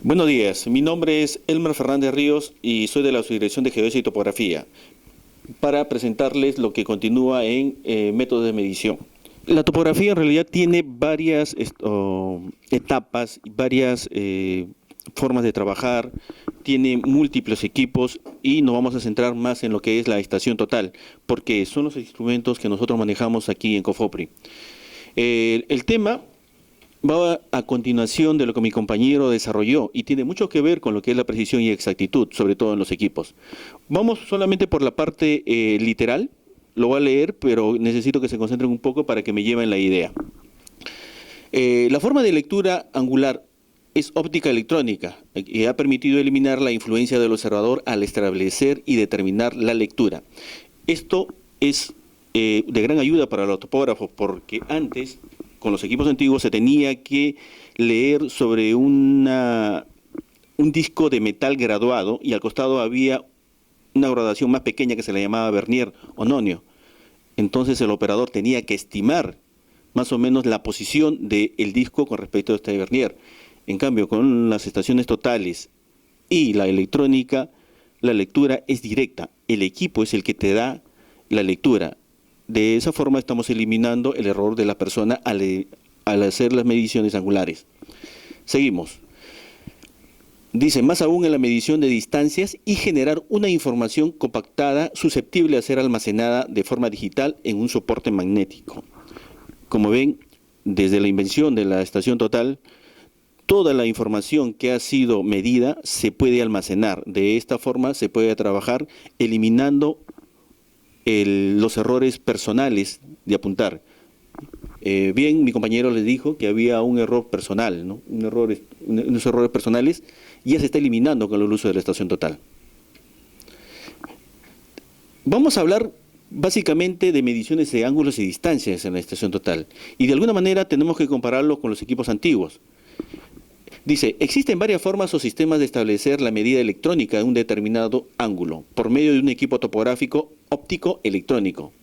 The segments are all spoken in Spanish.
Buenos días, mi nombre es Elmer Fernández Ríos y soy de la Subdirección de Geodesia y Topografía para presentarles lo que continúa en métodos de medición. La topografía en realidad tiene varias etapas, varias formas de trabajar, tiene múltiples equipos y nos vamos a centrar más en lo que es la estación total, porque son los instrumentos que nosotros manejamos aquí en COFOPRI. El tema va a continuación de lo que mi compañero desarrolló y tiene mucho que ver con lo que es la precisión y exactitud, sobre todo en los equipos. Vamos solamente por la parte literal, lo voy a leer, pero necesito que se concentren un poco para que me lleven la idea. La forma de lectura angular es óptica electrónica y ha permitido eliminar la influencia del observador al establecer y determinar la lectura. Esto es de gran ayuda para los topógrafos porque antes con los equipos antiguos se tenía que leer sobre un disco de metal graduado y al costado había una graduación más pequeña que se le llamaba vernier o nonio. Entonces el operador tenía que estimar más o menos la posición del disco con respecto a este vernier. En cambio, con las estaciones totales y la electrónica, la lectura es directa. El equipo es el que te da la lectura. De esa forma estamos eliminando el error de la persona al hacer las mediciones angulares. Seguimos. Dice, más aún en la medición de distancias y generar una información compactada susceptible a ser almacenada de forma digital en un soporte magnético. Como ven, desde la invención de la estación total, toda la información que ha sido medida se puede almacenar. De esta forma se puede trabajar eliminando los errores personales de apuntar. Bien, mi compañero les dijo que había un error personal, ¿no? Unos errores personales, y ya se está eliminando con el uso de la estación total. Vamos a hablar básicamente de mediciones de ángulos y distancias en la estación total, y de alguna manera tenemos que compararlo con los equipos antiguos. Dice, existen varias formas o sistemas de establecer la medida electrónica de un determinado ángulo por medio de un equipo topográfico óptico electrónico,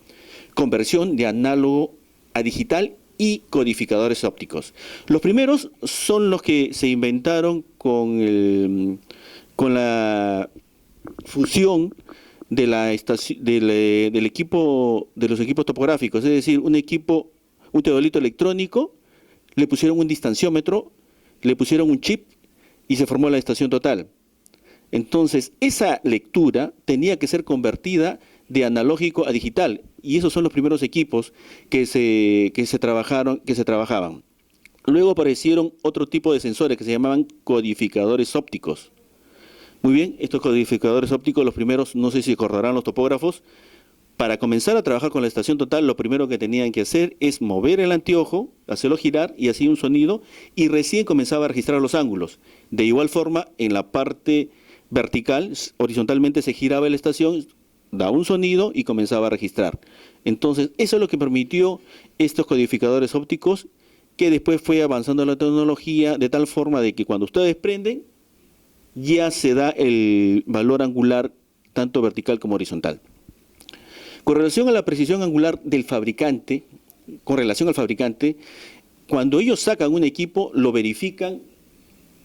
conversión de análogo a digital y codificadores ópticos. Los primeros son los que se inventaron con la fusión de del equipo, de los equipos topográficos, es decir, un teodolito electrónico, le pusieron un distanciómetro, le pusieron un chip y se formó la estación total. Entonces, esa lectura tenía que ser convertida de analógico a digital, y esos son los primeros equipos que se trabajaban. Luego aparecieron otro tipo de sensores que se llamaban codificadores ópticos. Muy bien, estos codificadores ópticos, los primeros, no sé si acordarán los topógrafos, para comenzar a trabajar con la estación total, lo primero que tenían que hacer es mover el anteojo, hacerlo girar y así un sonido, y recién comenzaba a registrar los ángulos. De igual forma, en la parte vertical, horizontalmente se giraba la estación, daba un sonido y comenzaba a registrar. Entonces, eso es lo que permitió estos codificadores ópticos, que después fue avanzando la tecnología de tal forma de que cuando ustedes prenden, ya se da el valor angular tanto vertical como horizontal. Con relación a la precisión angular del fabricante, cuando ellos sacan un equipo, lo verifican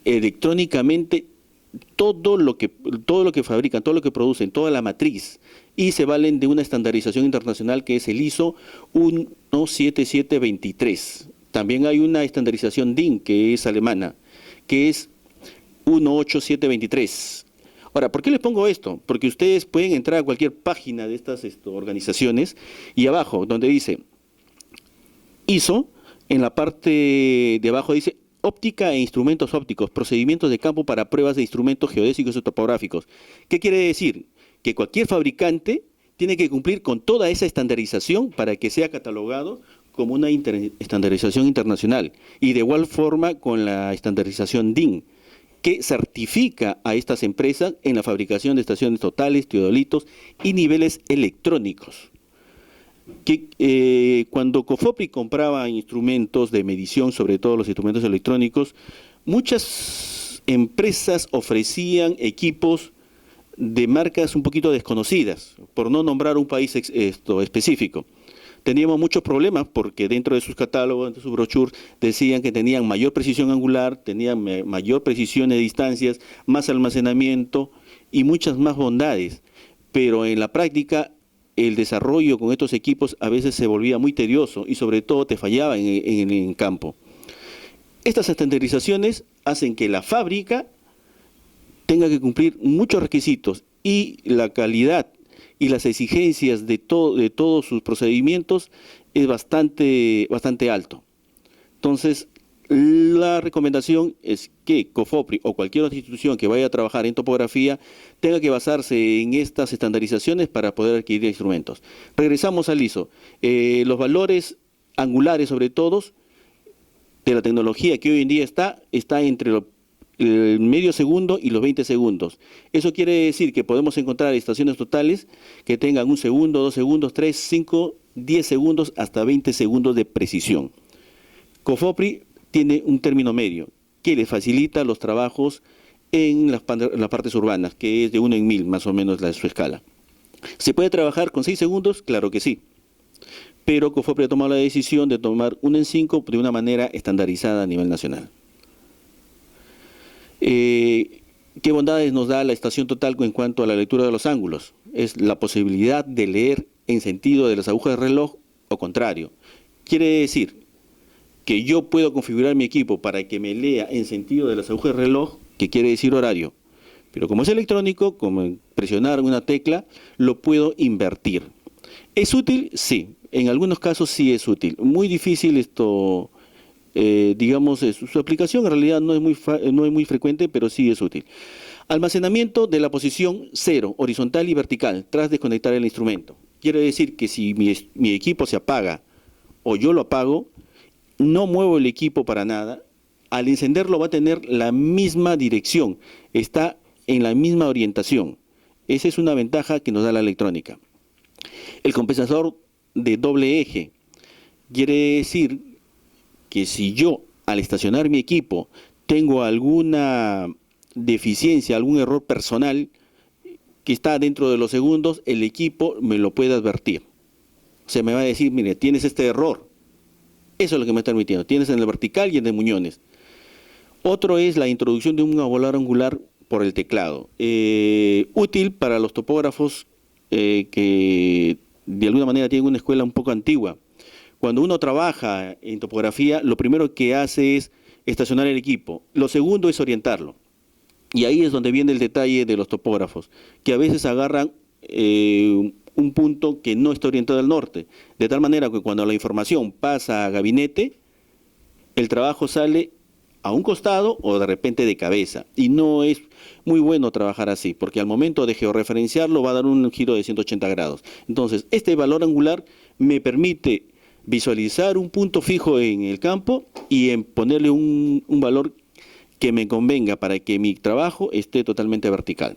electrónicamente todo lo que fabrican, todo lo que producen, toda la matriz, y se valen de una estandarización internacional que es el ISO 17723. También hay una estandarización DIN, que es alemana, que es 18723. Ahora, ¿por qué les pongo esto? Porque ustedes pueden entrar a cualquier página de estas organizaciones y abajo, donde dice ISO, en la parte de abajo dice óptica e instrumentos ópticos, procedimientos de campo para pruebas de instrumentos geodésicos y topográficos. ¿Qué quiere decir? Que cualquier fabricante tiene que cumplir con toda esa estandarización para que sea catalogado como una estandarización internacional, y de igual forma con la estandarización DIN, que certifica a estas empresas en la fabricación de estaciones totales, teodolitos y niveles electrónicos. Cuando COFOPRI compraba instrumentos de medición, sobre todo los instrumentos electrónicos, muchas empresas ofrecían equipos de marcas un poquito desconocidas, por no nombrar un país específico. Teníamos muchos problemas porque dentro de sus catálogos, de sus brochures, decían que tenían mayor precisión angular, tenían mayor precisión de distancias, más almacenamiento y muchas más bondades. Pero en la práctica, el desarrollo con estos equipos a veces se volvía muy tedioso y sobre todo te fallaba en campo. Estas estandarizaciones hacen que la fábrica tenga que cumplir muchos requisitos y la calidad y las exigencias de todos sus procedimientos es bastante alto. Entonces, la recomendación es que COFOPRI o cualquier otra institución que vaya a trabajar en topografía tenga que basarse en estas estandarizaciones para poder adquirir instrumentos. Regresamos al ISO. Los valores angulares, sobre todo, de la tecnología que hoy en día está entre el medio segundo y los 20 segundos. Eso quiere decir que podemos encontrar estaciones totales que tengan 1 segundo, 2 segundos, 3, 5, 10 segundos, hasta 20 segundos de precisión. COFOPRI tiene un término medio que le facilita los trabajos en las partes urbanas, que es de 1 en 1000, más o menos su escala. ¿Se puede trabajar con 6 segundos? Claro que sí. Pero COFOPRI ha tomado la decisión de tomar 1 en 5 de una manera estandarizada a nivel nacional. ¿Qué bondades nos da la estación total en cuanto a la lectura de los ángulos? Es la posibilidad de leer en sentido de las agujas de reloj o contrario. Quiere decir que yo puedo configurar mi equipo para que me lea en sentido de las agujas de reloj, que quiere decir horario. Pero como es electrónico, como presionar una tecla, lo puedo invertir. ¿Es útil? Sí. En algunos casos sí es útil. Muy difícil esto, digamos, su aplicación en realidad no es muy frecuente, pero sí es útil. Almacenamiento de la posición 0, horizontal y vertical, tras desconectar el instrumento. Quiere decir que si mi equipo se apaga o yo lo apago, no muevo el equipo para nada. Al encenderlo va a tener la misma dirección, está en la misma orientación. Esa es una ventaja que nos da la electrónica. El compensador de doble eje quiere decir que si yo al estacionar mi equipo tengo alguna deficiencia, algún error personal que está dentro de los segundos, el equipo me lo puede advertir. O sea, me va a decir, mire, tienes este error. Eso es lo que me está admitiendo. Tienes en el vertical y en el muñones. Otro es la introducción de un valor angular por el teclado. Útil para los topógrafos que de alguna manera tienen una escuela un poco antigua. Cuando uno trabaja en topografía, lo primero que hace es estacionar el equipo. Lo segundo es orientarlo. Y ahí es donde viene el detalle de los topógrafos, que a veces agarran un punto que no está orientado al norte, de tal manera que cuando la información pasa a gabinete, el trabajo sale a un costado o de repente de cabeza, y no es muy bueno trabajar así, porque al momento de georreferenciarlo va a dar un giro de 180 grados. Entonces, este valor angular me permite visualizar un punto fijo en el campo y en ponerle un valor que me convenga para que mi trabajo esté totalmente vertical.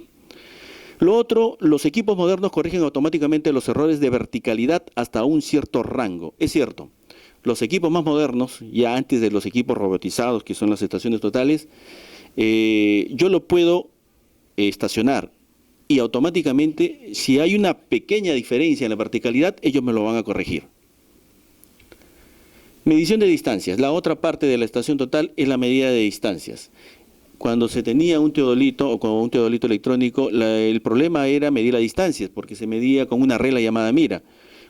Lo otro, los equipos modernos corrigen automáticamente los errores de verticalidad hasta un cierto rango. Es cierto, los equipos más modernos, ya antes de los equipos robotizados, que son las estaciones totales, yo lo puedo estacionar y automáticamente, si hay una pequeña diferencia en la verticalidad, ellos me lo van a corregir. Medición de distancias. La otra parte de la estación total es la medida de distancias. Cuando se tenía un teodolito o con un teodolito electrónico, el problema era medir las distancias, porque se medía con una regla llamada mira.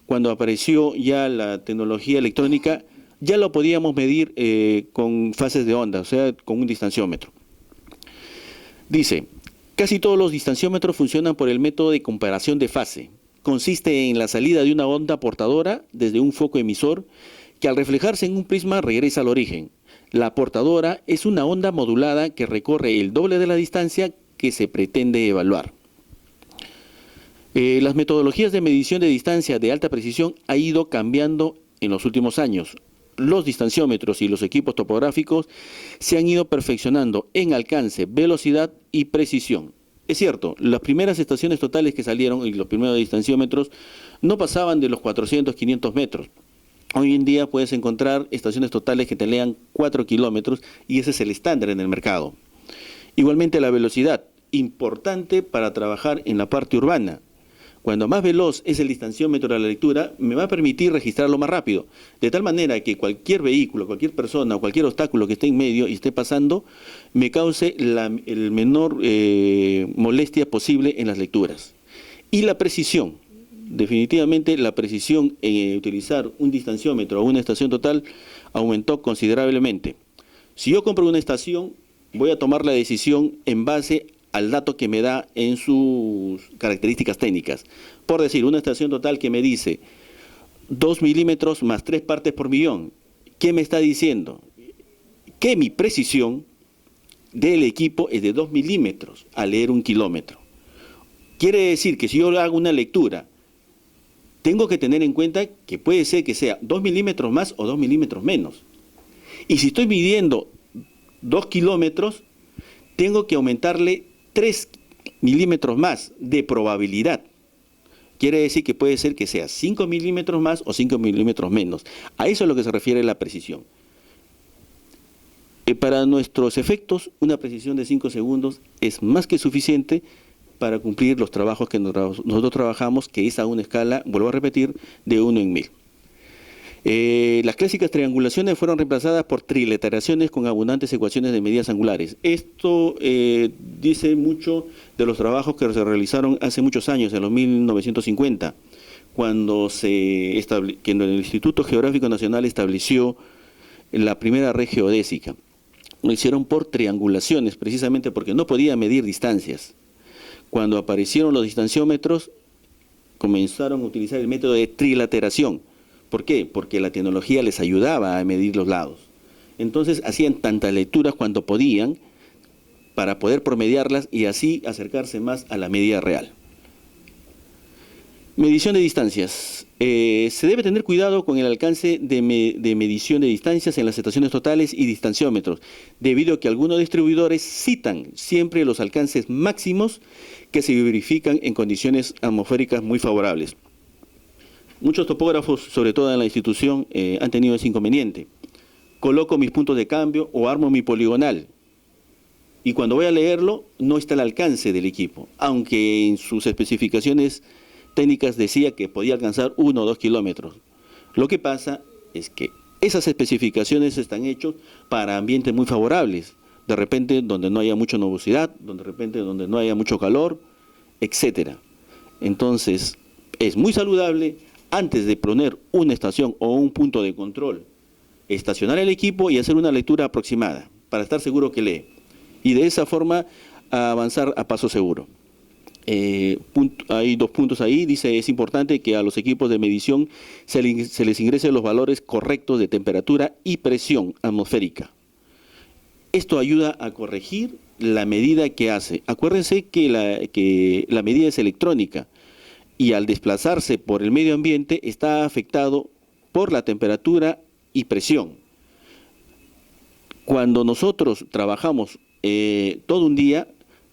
Cuando apareció ya la tecnología electrónica, ya lo podíamos medir con fases de onda, o sea, con un distanciómetro. Dice, casi todos los distanciómetros funcionan por el método de comparación de fase. Consiste en la salida de una onda portadora desde un foco emisor que al reflejarse en un prisma regresa al origen. La portadora es una onda modulada que recorre el doble de la distancia que se pretende evaluar. Las metodologías de medición de distancia de alta precisión han ido cambiando en los últimos años. Los distanciómetros y los equipos topográficos se han ido perfeccionando en alcance, velocidad y precisión. Es cierto, las primeras estaciones totales que salieron y los primeros distanciómetros no pasaban de los 400, 500 metros. Hoy en día puedes encontrar estaciones totales que te lean 4 kilómetros y ese es el estándar en el mercado. Igualmente la velocidad, importante para trabajar en la parte urbana. Cuando más veloz es el distanciómetro de la lectura, me va a permitir registrarlo más rápido. De tal manera que cualquier vehículo, cualquier persona o cualquier obstáculo que esté en medio y esté pasando, me cause el menor molestia posible en las lecturas. Y la precisión. Definitivamente la precisión en utilizar un distanciómetro o una estación total aumentó considerablemente. Si yo compro una estación, voy a tomar la decisión en base al dato que me da en sus características técnicas. Por decir, una estación total que me dice 2 milímetros más 3 partes por millón. ¿Qué me está diciendo? Que mi precisión del equipo es de 2 milímetros al leer 1 kilómetro. Quiere decir que si yo hago una lectura, tengo que tener en cuenta que puede ser que sea 2 milímetros más o 2 milímetros menos. Y si estoy midiendo 2 kilómetros, tengo que aumentarle 3 milímetros más de probabilidad. Quiere decir que puede ser que sea 5 milímetros más o 5 milímetros menos. A eso es lo que se refiere la precisión. Para nuestros efectos, una precisión de 5 segundos es más que suficiente para cumplir los trabajos que nosotros trabajamos, que es a una escala, vuelvo a repetir, de 1 en 1000. Las clásicas triangulaciones fueron reemplazadas por triliteraciones con abundantes ecuaciones de medidas angulares. Esto dice mucho de los trabajos que se realizaron hace muchos años, en los 1950, cuando que el Instituto Geográfico Nacional estableció la primera red geodésica. Lo hicieron por triangulaciones, precisamente porque no podía medir distancias. Cuando aparecieron los distanciómetros, comenzaron a utilizar el método de trilateración. ¿Por qué? Porque la tecnología les ayudaba a medir los lados. Entonces hacían tantas lecturas cuanto podían para poder promediarlas y así acercarse más a la medida real. Medición de distancias. Se debe tener cuidado con el alcance de medición de distancias en las estaciones totales y distanciómetros, debido a que algunos distribuidores citan siempre los alcances máximos que se verifican en condiciones atmosféricas muy favorables. Muchos topógrafos, sobre todo en la institución, han tenido ese inconveniente. Coloco mis puntos de cambio o armo mi poligonal. Y cuando voy a leerlo, no está al alcance del equipo, aunque en sus especificaciones técnicas decía que podía alcanzar 1 o 2 kilómetros. Lo que pasa es que esas especificaciones están hechas para ambientes muy favorables, de repente donde no haya mucha nubosidad, de repente donde no haya mucho calor, etcétera. Entonces, es muy saludable, antes de poner una estación o un punto de control, estacionar el equipo y hacer una lectura aproximada, para estar seguro que lee. Y de esa forma avanzar a paso seguro. Hay 2 puntos ahí. Dice, es importante que a los equipos de medición se les ingresen los valores correctos de temperatura y presión atmosférica. Esto ayuda a corregir la medida que hace. Acuérdense que la medida es electrónica y al desplazarse por el medio ambiente está afectado por la temperatura y presión. Cuando nosotros trabajamos todo un día,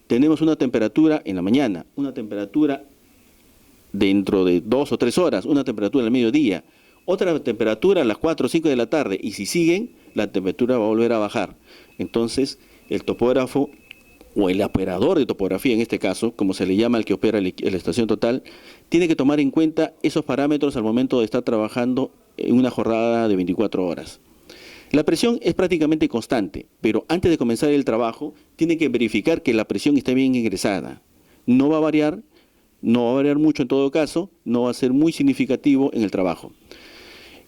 tenemos una temperatura en la mañana, una temperatura dentro de 2 o 3 horas, una temperatura al mediodía, otra temperatura a las 4 o 5 de la tarde, y si siguen, la temperatura va a volver a bajar. Entonces, el topógrafo o el operador de topografía, en este caso, como se le llama al que opera la estación total, tiene que tomar en cuenta esos parámetros al momento de estar trabajando en una jornada de 24 horas. La presión es prácticamente constante, pero antes de comenzar el trabajo, tiene que verificar que la presión esté bien ingresada. No va a variar mucho en todo caso, no va a ser muy significativo en el trabajo.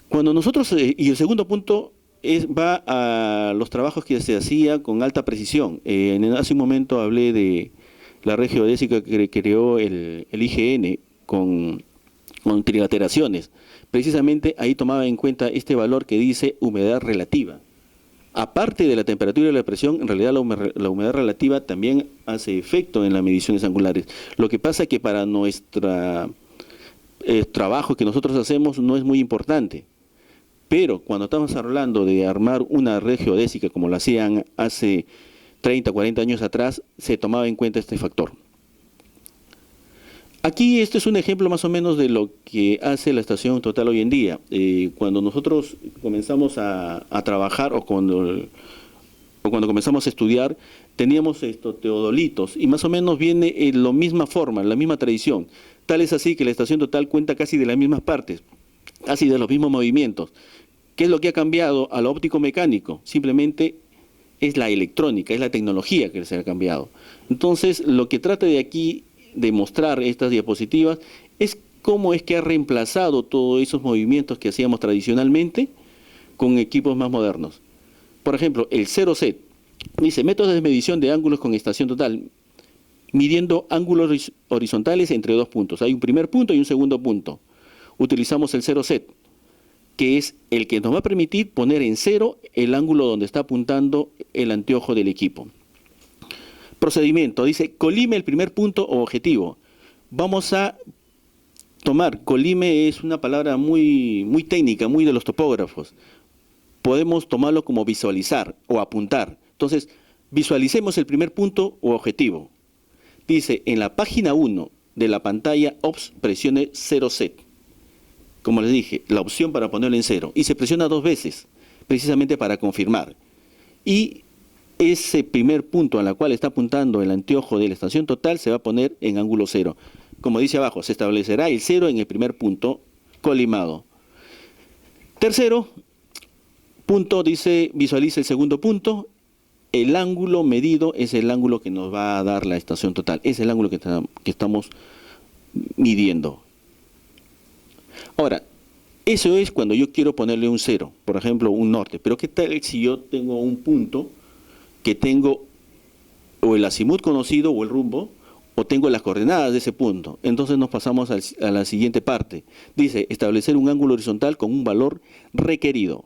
Cuando nosotros, y el segundo punto va a los trabajos que se hacía con alta precisión. Hace un momento hablé de la red geodésica que creó el IGN con trilateraciones. Precisamente ahí tomaba en cuenta este valor que dice humedad relativa. Aparte de la temperatura y la presión, en realidad la humedad relativa también hace efecto en las mediciones angulares. Lo que pasa es que para nuestro trabajo que nosotros hacemos no es muy importante. Pero cuando estamos hablando de armar una red geodésica como lo hacían hace 30, 40 años atrás, se tomaba en cuenta este factor. Aquí este es un ejemplo más o menos de lo que hace la estación total hoy en día. Cuando nosotros comenzamos a trabajar o cuando comenzamos a estudiar, teníamos teodolitos, y más o menos viene en la misma forma, la misma tradición. Tal es así que la estación total cuenta casi de las mismas partes, casi de los mismos movimientos. ¿Qué es lo que ha cambiado a lo óptico mecánico? Simplemente es la electrónica, es la tecnología que se ha cambiado. Entonces, lo que trata de aquí de mostrar estas diapositivas es cómo es que ha reemplazado todos esos movimientos que hacíamos tradicionalmente con equipos más modernos. Por ejemplo, el 0 set dice métodos de medición de ángulos con estación total, midiendo ángulos horizontales entre dos puntos. Hay un primer punto y un segundo punto. Utilizamos el 0 set, que es el que nos va a permitir poner en cero el ángulo donde está apuntando el anteojo del equipo. Procedimiento, dice colime el primer punto o objetivo. Vamos a tomar, colime es una palabra muy técnica, muy de los topógrafos. Podemos tomarlo como visualizar o apuntar. Entonces, visualicemos el primer punto o objetivo. Dice, en la página 1 de la pantalla OBS, presione 0 set. Como les dije, la opción para ponerlo en cero. Y se presiona 2 veces, precisamente para confirmar. Y ese primer punto a la cual está apuntando el anteojo de la estación total se va a poner en ángulo cero. Como dice abajo, se establecerá el cero en el primer punto colimado. Tercero punto, dice, visualiza el segundo punto. El ángulo medido es el ángulo que nos va a dar la estación total. Es el ángulo que estamos midiendo. Ahora, eso es cuando yo quiero ponerle un cero, por ejemplo, un norte. Pero ¿qué tal si yo tengo un punto que tengo o el azimut conocido o el rumbo, o tengo las coordenadas de ese punto? Entonces nos pasamos a la siguiente parte. Dice, establecer un ángulo horizontal con un valor requerido.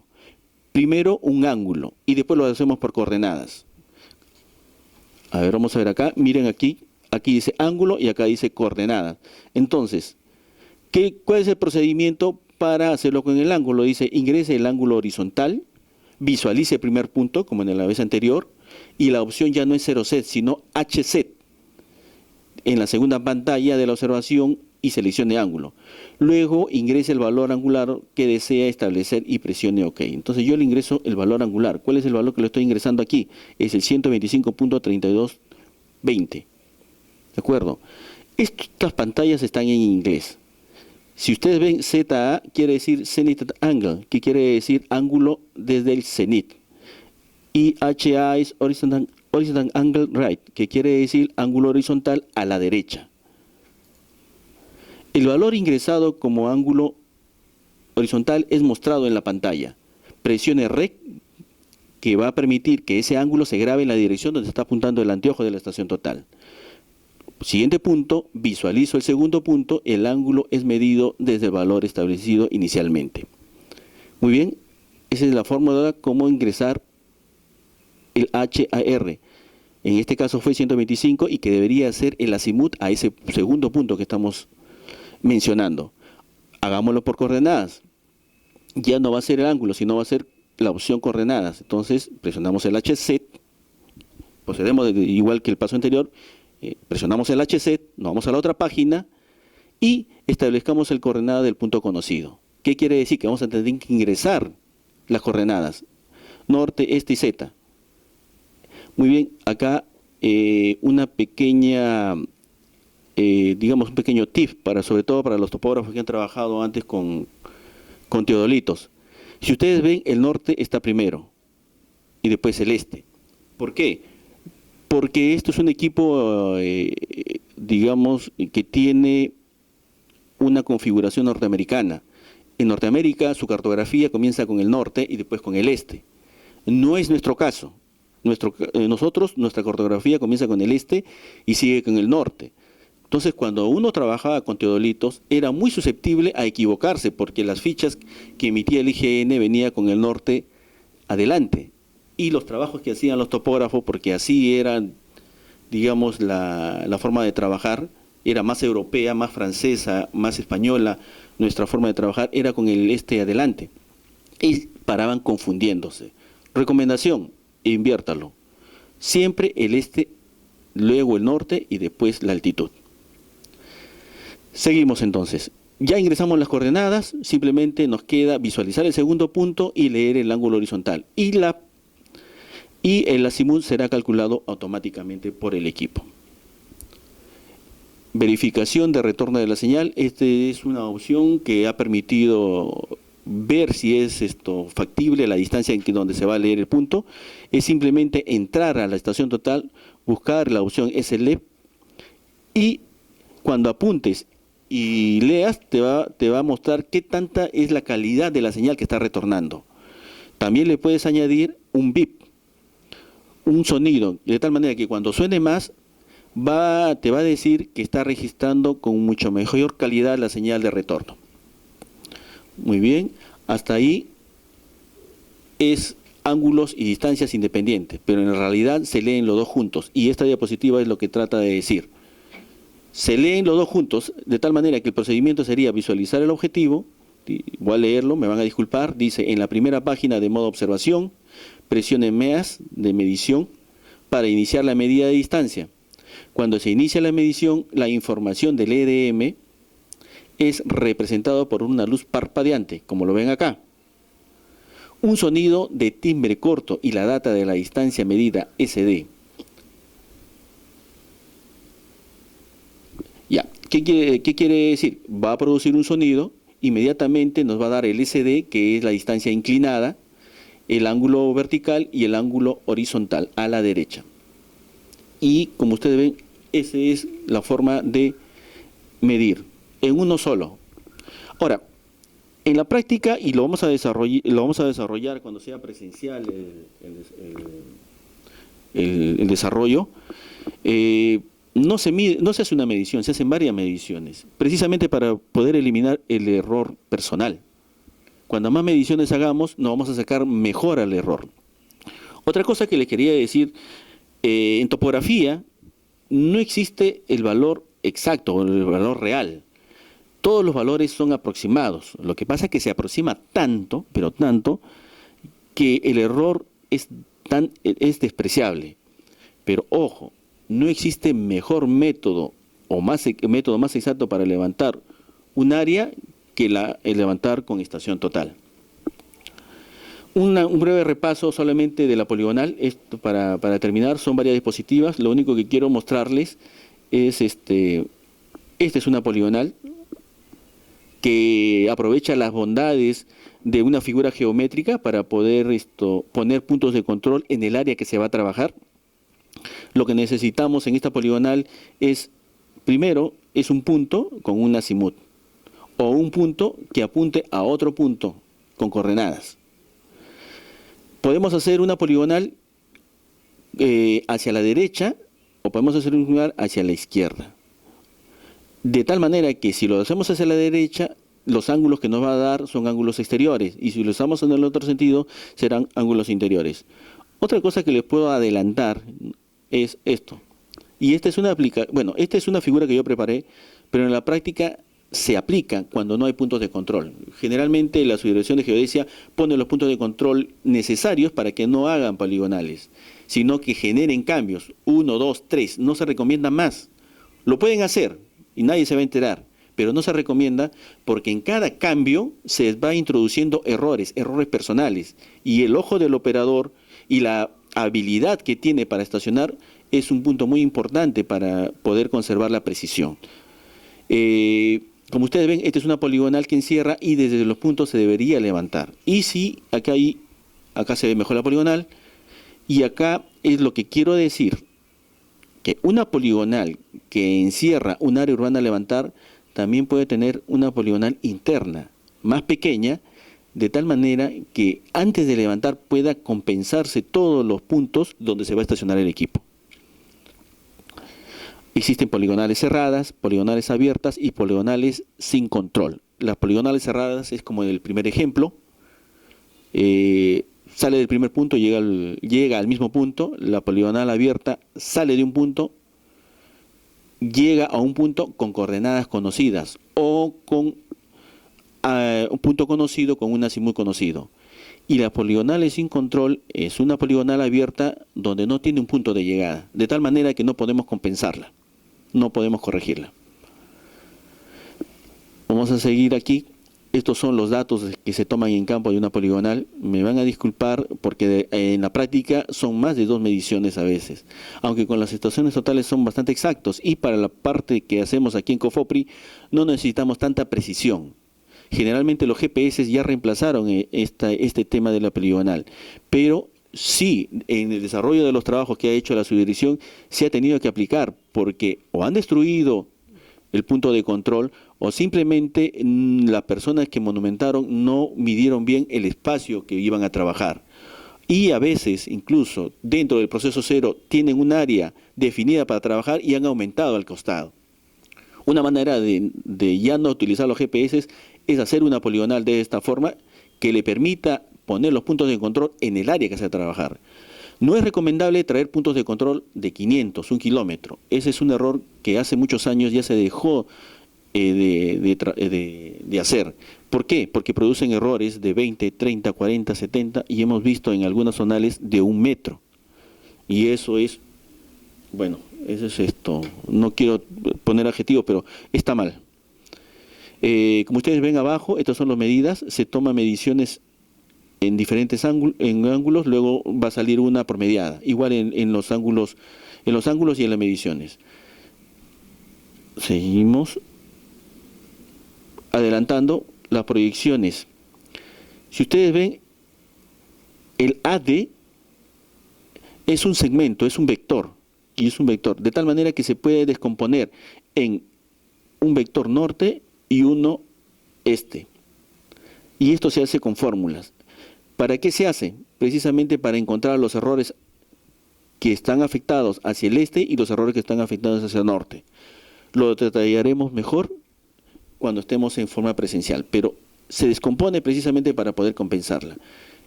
Primero un ángulo y después lo hacemos por coordenadas. A ver, vamos a ver acá. Miren aquí. Aquí dice ángulo y acá dice coordenadas. Entonces, ¿cuál es el procedimiento para hacerlo con el ángulo? Dice, ingrese el ángulo horizontal, visualice el primer punto, como en la vez anterior, y la opción ya no es 0 set, sino H set. En la segunda pantalla de la observación y seleccione ángulo. Luego ingrese el valor angular que desea establecer y presione OK. Entonces yo le ingreso el valor angular. ¿Cuál es el valor que lo estoy ingresando aquí? Es el 125.3220. ¿De acuerdo? Estas pantallas están en inglés. Si ustedes ven ZA, quiere decir Zenith Angle, que quiere decir ángulo desde el cenit. Y HA es Horizontal Angle Right, que quiere decir ángulo horizontal a la derecha. El valor ingresado como ángulo horizontal es mostrado en la pantalla. Presione REC, que va a permitir que ese ángulo se grabe en la dirección donde está apuntando el anteojo de la estación total. Siguiente punto, visualizo el segundo punto, el ángulo es medido desde el valor establecido inicialmente. Muy bien, esa es la fórmula cómo ingresar el HAR. En este caso fue 125 y que debería ser el azimut a ese segundo punto que estamos mencionando. Hagámoslo por coordenadas. Ya no va a ser el ángulo, sino va a ser la opción coordenadas. Entonces presionamos el HZ, procedemos igual que el paso anterior, presionamos el HZ, nos vamos a la otra página y establezcamos el coordenada del punto conocido. ¿Qué quiere decir? Que vamos a tener que ingresar las coordenadas, norte, este y z. Muy bien, acá una pequeña, digamos un pequeño tip, sobre todo para los topógrafos que han trabajado antes con teodolitos. Si ustedes ven, el norte está primero y después el este. ¿Por qué? Porque esto es un equipo, digamos, que tiene una configuración norteamericana. En Norteamérica su cartografía comienza con el norte y después con el este. No es nuestro caso. Nuestra cartografía comienza con el este y sigue con el norte. Entonces, cuando uno trabajaba con teodolitos, era muy susceptible a equivocarse, porque las fichas que emitía el IGN venía con el norte adelante. Y los trabajos que hacían los topógrafos, porque así era, digamos, la forma de trabajar, era más europea, más francesa, más española, nuestra forma de trabajar era con el este adelante. Y paraban confundiéndose. Recomendación, inviértalo. Siempre el este, luego el norte y después la altitud. Seguimos entonces. Ya ingresamos las coordenadas, simplemente nos queda visualizar el segundo punto y leer el ángulo horizontal. Y y el azimut será calculado automáticamente por el equipo. Verificación de retorno de la señal. Esta es una opción que ha permitido ver si es factible la distancia en que donde se va a leer el punto. Es simplemente entrar a la estación total, buscar la opción SLEP y cuando apuntes y leas te va a mostrar qué tanta es la calidad de la señal que está retornando. También le puedes añadir un bip, un sonido, de tal manera que cuando suene más te va a decir que está registrando con mucho mejor calidad la señal de retorno. Muy bien, hasta ahí es ángulos y distancias independientes, pero en realidad se leen los dos juntos y esta diapositiva es lo que trata de decir. Se leen los dos juntos de tal manera que el procedimiento sería visualizar el objetivo. Voy a leerlo, me van a disculpar. Dice, en la primera página de modo observación, presione MEAS de medición para iniciar la medida de distancia. Cuando se inicia la medición, la información del EDM es representado por una luz parpadeante, como lo ven acá. Un sonido de timbre corto y la data de la distancia medida SD. Ya, ¿qué quiere decir? Va a producir un sonido, inmediatamente nos va a dar el SD, que es la distancia inclinada, el ángulo vertical y el ángulo horizontal a la derecha. Y como ustedes ven, esa es la forma de medir, en uno solo. Ahora, en la práctica, y lo vamos a desarrollar cuando sea presencial el desarrollo, no se hace una medición, se hacen varias mediciones, precisamente para poder eliminar el error personal. Cuando más mediciones hagamos, nos vamos a sacar mejor al error. Otra cosa que les quería decir, en topografía no existe el valor exacto o el valor real. Todos los valores son aproximados. Lo que pasa es que se aproxima tanto, pero tanto, que el error es despreciable. Pero ojo, no existe mejor método o método más exacto para levantar un área que el levantar con estación total. Un breve repaso solamente de la poligonal. Esto para terminar, son varias diapositivas. Lo único que quiero mostrarles es esta es una poligonal que aprovecha las bondades de una figura geométrica para poder poner puntos de control en el área que se va a trabajar. Lo que necesitamos en esta poligonal es, primero, es un punto con un azimut, o un punto que apunte a otro punto con coordenadas. Podemos hacer una poligonal hacia la derecha, o podemos hacer un poligonal hacia la izquierda. De tal manera que si lo hacemos hacia la derecha, los ángulos que nos va a dar son ángulos exteriores, y si lo usamos en el otro sentido, serán ángulos interiores. Otra cosa que les puedo adelantar es esto. Y esta es una figura que yo preparé, pero en la práctica se aplica cuando no hay puntos de control. Generalmente la Subdirección de Geodesia pone los puntos de control necesarios para que no hagan poligonales, sino que generen cambios. 1, 2, 3, no se recomienda más. Lo pueden hacer y nadie se va a enterar, pero no se recomienda porque en cada cambio se va introduciendo errores personales, y el ojo del operador y la habilidad que tiene para estacionar es un punto muy importante para poder conservar la precisión. Como ustedes ven, esta es una poligonal que encierra y desde los puntos se debería levantar. Y sí, acá se ve mejor la poligonal, y acá es lo que quiero decir, que una poligonal que encierra un área urbana a levantar también puede tener una poligonal interna, más pequeña, de tal manera que antes de levantar pueda compensarse todos los puntos donde se va a estacionar el equipo. Existen poligonales cerradas, poligonales abiertas y poligonales sin control. Las poligonales cerradas es como en el primer ejemplo, sale del primer punto, llega al mismo punto. La poligonal abierta sale de un punto, llega a un punto con coordenadas conocidas o con un punto conocido con un azimut conocido. Y la poligonal sin control es una poligonal abierta donde no tiene un punto de llegada, de tal manera que no podemos compensarla, no podemos corregirla. Vamos a seguir aquí. Estos son los datos que se toman en campo de una poligonal. Me van a disculpar porque en la práctica son más de 2 mediciones a veces, aunque con las estaciones totales son bastante exactos, y para la parte que hacemos aquí en COFOPRI no necesitamos tanta precisión. Generalmente los GPS ya reemplazaron este tema de la poligonal, pero sí, en el desarrollo de los trabajos que ha hecho la subdirección se ha tenido que aplicar, porque o han destruido el punto de control, o simplemente las personas que monumentaron no midieron bien el espacio que iban a trabajar. Y a veces, incluso dentro del proceso cero, tienen un área definida para trabajar y han aumentado al costado. Una manera de ya no utilizar los GPS es hacer una poligonal de esta forma que le permita poner los puntos de control en el área que se va a trabajar. No es recomendable traer puntos de control de 500, 1 kilómetro. Ese es un error que hace muchos años ya se dejó de hacer. ¿Por qué? Porque producen errores de 20, 30, 40, 70 y hemos visto en algunas zonales de 1 metro. Y eso es, bueno, eso es esto. No quiero poner adjetivos, pero está mal. Como ustedes ven abajo, estas son las medidas. Se toman mediciones en diferentes ángulos, luego va a salir una promediada, igual en los ángulos y en las mediciones. Seguimos adelantando las proyecciones. Si ustedes ven, el AD es un segmento, es un vector, y es un vector, de tal manera que se puede descomponer en un vector norte y uno este. Y esto se hace con fórmulas. ¿Para qué se hace? Precisamente para encontrar los errores que están afectados hacia el este y los errores que están afectados hacia el norte. Lo detallaremos mejor cuando estemos en forma presencial, pero se descompone precisamente para poder compensarla.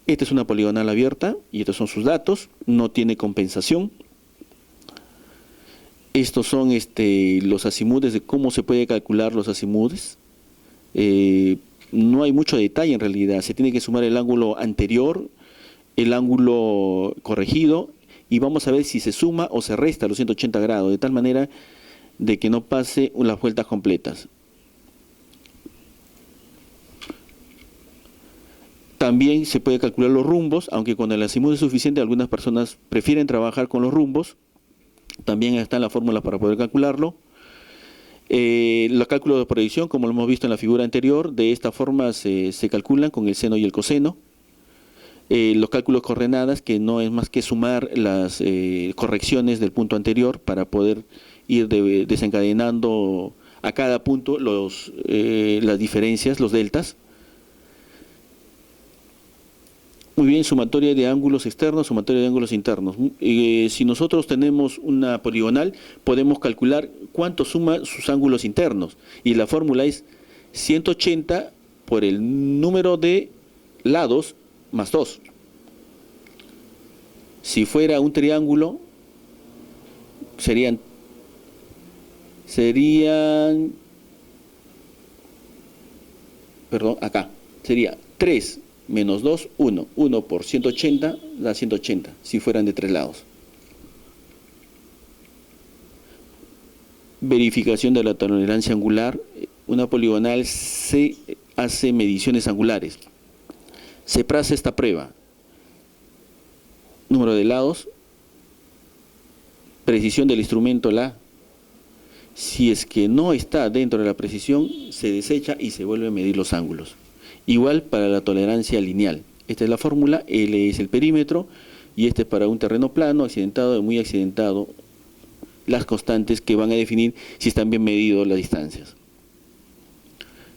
Esta es una poligonal abierta y estos son sus datos, no tiene compensación. Estos son los azimudes de cómo se puede calcular los azimudes. No hay mucho detalle en realidad, se tiene que sumar el ángulo anterior, el ángulo corregido, y vamos a ver si se suma o se resta los 180 grados, de tal manera de que no pase las vueltas completas. También se puede calcular los rumbos, aunque con el azimut es suficiente, algunas personas prefieren trabajar con los rumbos. También están las fórmulas para poder calcularlo. Los cálculos de proyección, como lo hemos visto en la figura anterior, de esta forma se calculan con el seno y el coseno. Los cálculos coordenadas, que no es más que sumar las correcciones del punto anterior para poder ir desencadenando a cada punto las diferencias, los deltas. Muy bien, sumatoria de ángulos externos, sumatoria de ángulos internos. Si nosotros tenemos una poligonal, podemos calcular cuánto suma sus ángulos internos. Y la fórmula es 180 por el número de lados más 2. Si fuera un triángulo, serían sería 3 menos 2, 1. 1 por 180 da 180, si fueran de 3 lados. Verificación de la tolerancia angular. Una poligonal se hace mediciones angulares. Se traza esta prueba. Número de lados, precisión del instrumento la. Si es que no está dentro de la precisión, se desecha y se vuelve a medir los ángulos. Igual para la tolerancia lineal. Esta es la fórmula, L es el perímetro, y este es para un terreno plano, accidentado o muy accidentado, las constantes que van a definir si están bien medidos las distancias.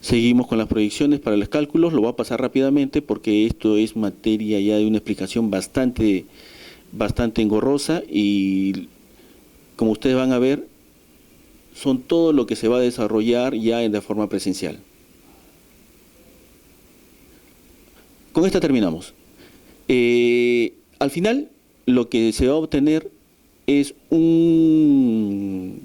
Seguimos con las proyecciones para los cálculos, lo voy a pasar rápidamente porque esto es materia ya de una explicación bastante engorrosa, y como ustedes van a ver, son todo lo que se va a desarrollar ya en la forma presencial. Con esta terminamos. Al final, lo que se va a obtener es una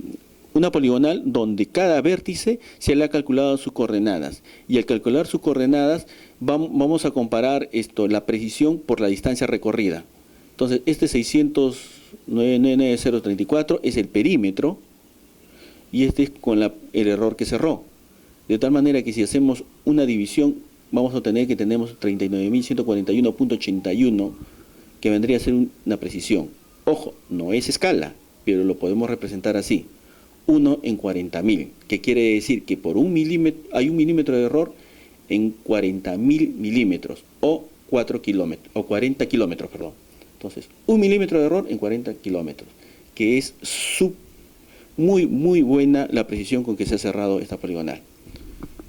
poligonal donde cada vértice se le ha calculado sus coordenadas. Y al calcular sus coordenadas, vamos a comparar la precisión por la distancia recorrida. Entonces, este 609.034 es el perímetro, y este es con el error que cerró. De tal manera que si hacemos una división, vamos a obtener que tenemos 39.141.81, que vendría a ser una precisión. Ojo, no es escala, pero lo podemos representar así. 1 en 40.000, que quiere decir que por un milímetro, hay un milímetro de error en 40.000 milímetros, o 4 kilómetros, o 40 kilómetros, perdón. Entonces, un milímetro de error en 40 kilómetros, que es muy buena la precisión con que se ha cerrado esta poligonal.